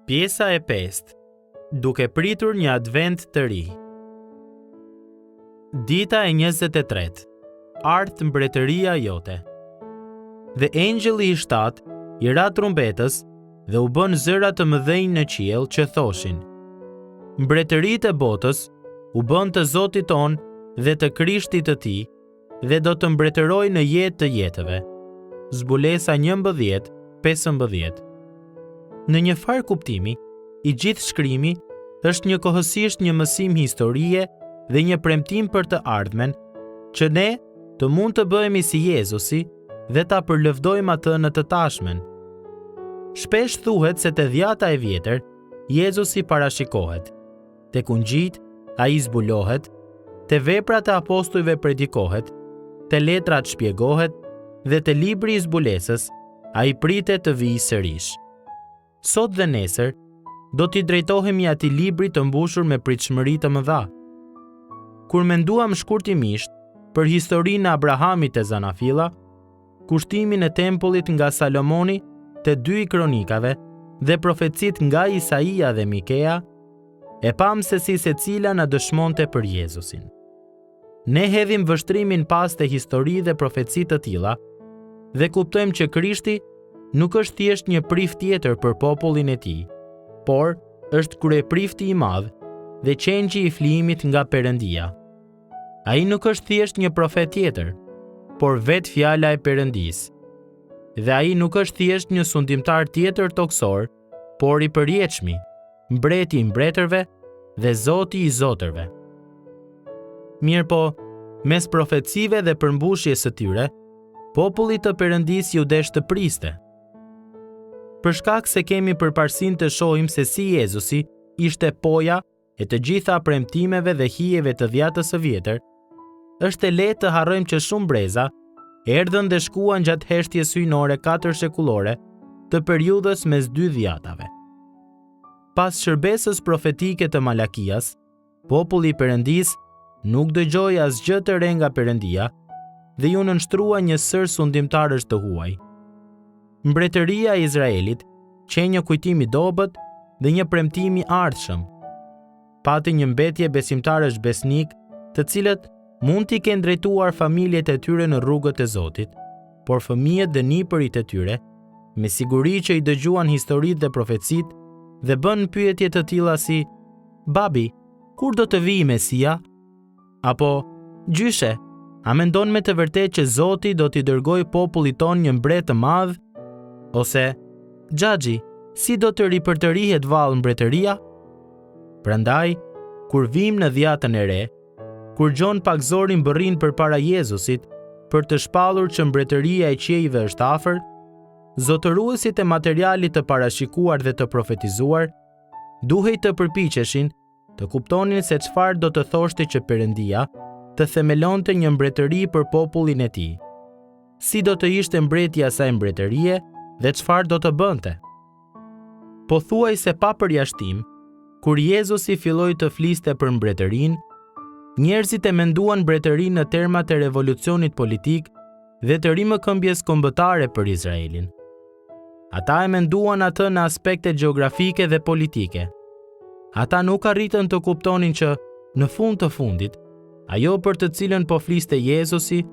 Pjesa e 5. Duke pritur një advent të ri. Dita e 23. Ardh mbretëria jote. Dhe engjëlli i 7 i ra trumbetës dhe u bën zëra të mëdhenj në qiell që thoshin: Mbretëritë e botës u bën të Zotit ton dhe të Krishtit të tij, dhe do të mbretërojë në jetë të jetëve. Zbulesa 11:15. Në një far kuptimi, i gjithë shkrimi është një kohësisht një mësim historie dhe një premtim për të ardhmen, që ne të mund të bëhemi si Jezusi dhe ta përlëvdojmë atë në të tashmen. Shpesh thuhet se te dhjata e vjetër, Jezusi parashikohet, tek ungjit ai zbulohet, te veprat e apostujve predikohet, te letrat shpjegohet dhe te libri i zbulesës ai pritet të vijë sërish. Sot dhe nesër do t'i drejtohemi atij libri të mbushur me pritshmëri të mëdha. Kur menduam shkurtimisht për historinë e Abrahamit te Zanafilla, kushtimin e tempullit nga Salomoni te 2 kronikave dhe profecit nga Isaia dhe Mikea, e pam se si secila na dëshmonte për Jezusin. Ne hedhim vështrimin pas te histori dhe profeci të tilla dhe kuptojmë që Krishti nuk është thjesht një prif tjetër për popullin e tij, por është kryeprifti i madh dhe qengji i flijimit nga Perëndia. Ai nuk është thjesht një profet tjetër, por vetë fjala e Perëndisë. Dhe ai nuk është thjesht një sundimtar tjetër toksor, por i përjetshmi, mbreti i mbretërve dhe Zoti i zotërve. Mirëpo, mes profecive dhe përmbushjes së tyre, populli të Perëndisë ju desh të priste. Për shkak se kemi përparësinë të shohim se si Jezusi ishte poja e të gjitha premtimeve dhe hijeve të dhjatës së vjetër, është e lehtë të harrojmë që shumë breza erdhën dhe shkuan gjatë heshtjes hyjnore 4 shekullore të periudhës mes 2 dhjatave. Pas shërbesës profetike të Malakias, populli i Perëndisë nuk dëgjoi asgjë të re nga Perëndia dhe ju nënshtrua një sër sundimtarësh të huaj. Mbretëria e Izraelit qenë një kujtim i dobët dhe një premtim i ardhshëm. Pati një mbetje besimtarësh besnik, të cilët mund t'i kenë drejtuar familjet e tyre në rrugët e Zotit, por fëmijët dhe nipërit e tyre, me siguri që i dëgjuan historitë dhe profecit dhe bën pyetje të tilla si: Babi, kur do të vijë Mesia? Apo, gjyshe, a mendon me të vërtetë që Zoti do t'i dërgojë popullit ton një mbret të madh? Ose, Xhaxhi, si do të ripërtërihet vallë mbretëria? Prandaj, kur vim në dhjatën e re, kur gjon pak zorin bërrin përpara Jezusit për të shpallur që mbretëria e qiejve është afër, zotëruesit e materialit të parashikuar dhe të profetizuar duhej të përpiqeshin të kuptonin se çfarë do të thoshte që Perëndia të themelonte një mbretëri për popullin e tij. Si do të ishte mbretja e saj mbretërie dhe çfarë do të bënte. Pothuajse pa përjashtim, kur Jezusi filloi të fliste për mbretërinë, njerëzit e menduan mbretërinë në termat e revolucionit politik dhe të rimëkëmbjes kombëtare për Izraelin. Ata e menduan atë në aspekte gjeografike dhe politike. Ata nuk arritën të kuptonin që, në fund të fundit, ajo për të cilën po fliste Jezusi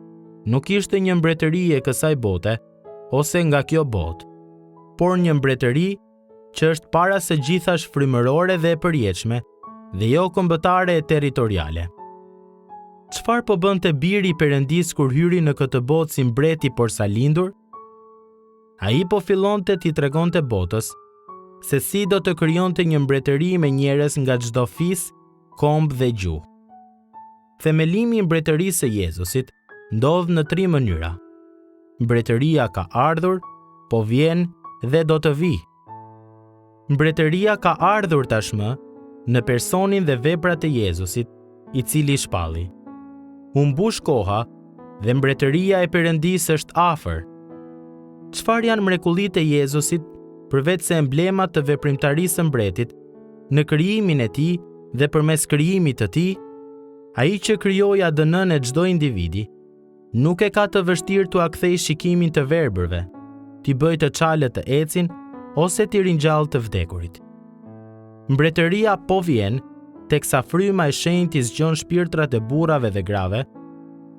nuk ishte një mbretëri e kësaj bote, ose nga kjo botë, por një mbretëri që është para së gjithash frymërore dhe e përjetshme, dhe jo kombëtare e territoriale. Çfarë po bënte biri i Perëndisë kur hyri në këtë botë si mbreti porsalindur? Ai po fillonte t'i tregonte botës se si do të krijonte një mbretëri me njerëz nga çdo fis, komb dhe gjuhë. Themelimi i mbretërisë së Jezusit ndodh në 3 mënyra. Mbretëria ka ardhur, po vjen dhe do të vijë. Mbretëria ka ardhur tashmë në personin dhe veprat e Jezusit, i cili shpalli. U mbush koha dhe mbretëria e Perëndisë është afër. Çfarë janë mrekullitë e Jezusit përveç se emblemat të veprimtarisë së mbretit në krijimin e tij dhe përmes krijimit të tij? Ai që krijoi ADN-n e çdo individi nuk e ka të vështirë t'u akthejë shikimin të verbërve, t'i bëjë të çalët të ecin ose t'i ringjallë të vdekurit. Mbretëria po vjen, teksa fryma e shenjtë i zgjon shpirtrat e burrave dhe grave,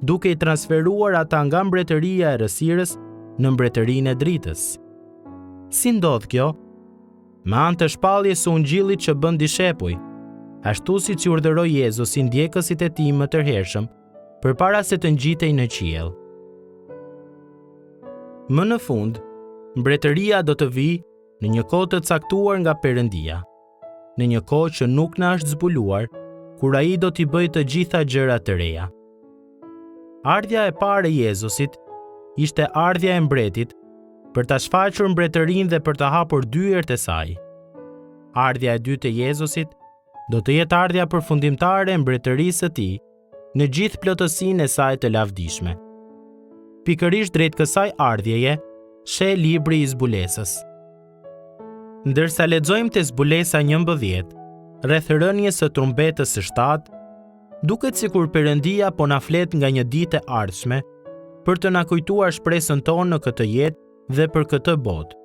duke i transferuar ata nga mbretëria e errësirës në mbretërinë e dritës. Si ndodh kjo? Me anë të shpalljes së ungjillit që bën dishepuj, ashtu siç i urdhëroi Jezusi ndjekësit e tij më të hershëm, përpara se të ngjitej në qiell. Më në fund, mbretëria do të vijë në një kohë të caktuar nga Perëndia, në një kohë që nuk na është zbuluar, kur ai do t'i bëjë të gjitha gjërat të reja. Ardhja e parë e Jezusit ishte ardhja e mbretit për ta shfaqur mbretërinë dhe për të hapur dyert e saj. Ardhja e dytë e Jezusit do të jetë ardhja përfundimtare e mbretërisë së tij në gjithë plotësinë e saj të lavdishme. Pikërisht drejt kësaj ardhjeje sheh libri i zbulesës. Ndërsa lexojmë te zbulesa 11, rreth rënies së trumbetës së 7, duket sikur Perëndia po na flet nga një ditë e ardhshme për të na kujtuar shpresën tonë në këtë jetë dhe për këtë botë.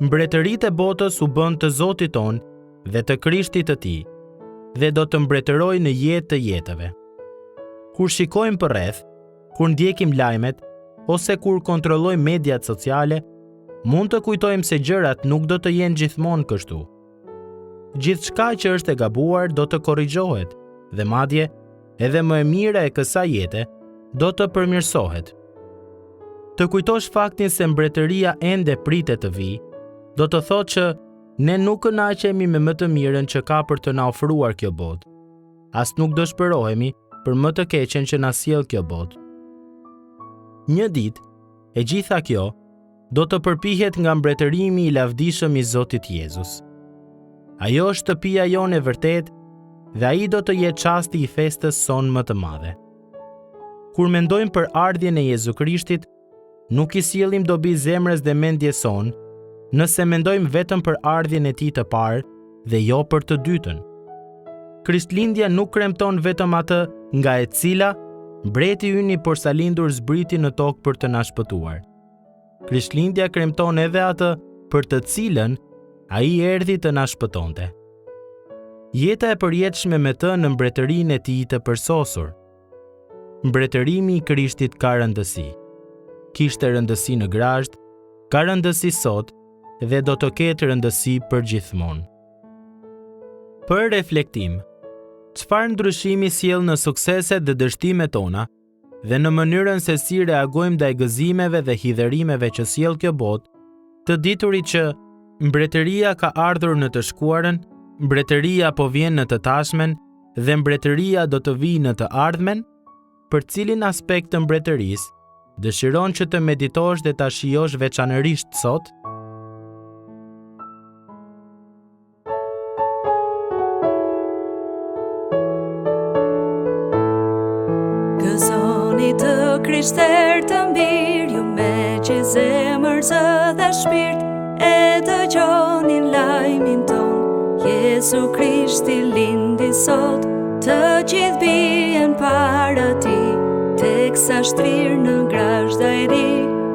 Mbretëritë e botës u bën të Zotit ton dhe të Krishtit të tij, dhe do të mbretërojë në jetë të jetëve. Kur shikojmë përreth, kur ndjekim lajmet ose kur kontrollojmë mediat sociale, mund të kujtojmë se gjërat nuk do të jenë gjithmonë kështu. Gjithçka që është e gabuar do të korrigjohet dhe madje edhe më e mira e kësaj jete do të përmirësohet. Të kujtosh faktin se mbretëria ende pritet të vijë, do të thotë që ne nuk kënaqemi me më të mirën që ka për të na ofruar kjo botë. As nuk dëshpërohemi për më të keqen që na sjell kjo botë. Një ditë, e gjitha kjo do të përpihet nga mbretërimi i lavdishëm i Zotit Jezus. Ajo është shtëpia jonë e vërtet dhe ai do të jetë çasti i festës sonë më të madhe. Kur mendojmë për ardhjen e Jezu Krishtit, nuk i sjellim dobi zemrës dhe mendjes sonë, nëse mendojmë vetëm për ardhjen e tij të parë dhe jo për të dytën. Krishtlindja nuk kremton vetëm atë nga e cila mbreti ynë i porsalindur zbriti në tokë për të na shpëtuar. Krishtlindja kremton edhe atë për të cilën ai erdhi të na shpëtonte. Jeta e përjetshme me të në mbretërinë e tij të përsosur. Mbretërimi i Krishtit ka rëndësi. Kishte rëndësi në Grazhd, ka rëndësi sot dhe do të ketë rëndësi për gjithmonë. Për reflektim, çfarë ndryshimi sjell në sukseset dhe dështimet tona dhe në mënyrën se si reagojmë ndaj gëzimeve dhe hidherimeve që sjell kjo botë, të diturit që mbretëria ka ardhur në të shkuarën, mbretëria po vjen në të tashmen dhe mbretëria do të vijë në të ardhmen? Për cilin aspekt të mbretërisë dëshiron që të meditosh dhe ta shijosh veçanërisht sot? Gëzoni të krishterë të mirë, ju me që zemër, zë dhe shpirt, e dëgjoni lajmin ton. Jezu Krishti lindi sot, të gjithë bien para ti, teksa shtrirë në Grazhd ai ri.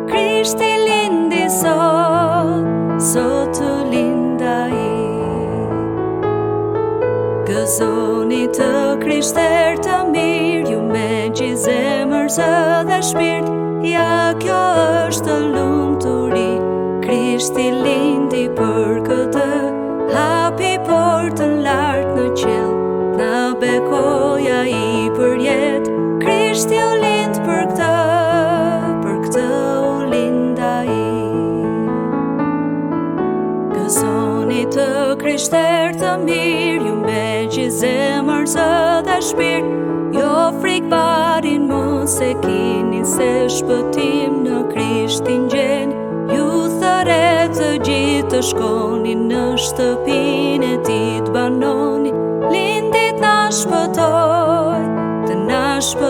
Krishti lindi sot, sot të lind ai. Gëzoni të krishterë të mirë, ju me gjithë zemër, zë dhe shpirt, ja kjo është lumturi. Krishti lindi për këtë, hapi portën lart në qiell, na bekoja i përjet. Krishti u lind për këtë u lind ai. Gëzoni të krishterë të mirë, ju me gjithë zemër, zë dhe shpirt, jo frikë barin mos e kini, se shpëtim në Krishtin gjen. Ju thëret të gjithë të shkoni në shtëpinë e tij të banoni, lindit na shpëtoj, të na shpëtoj.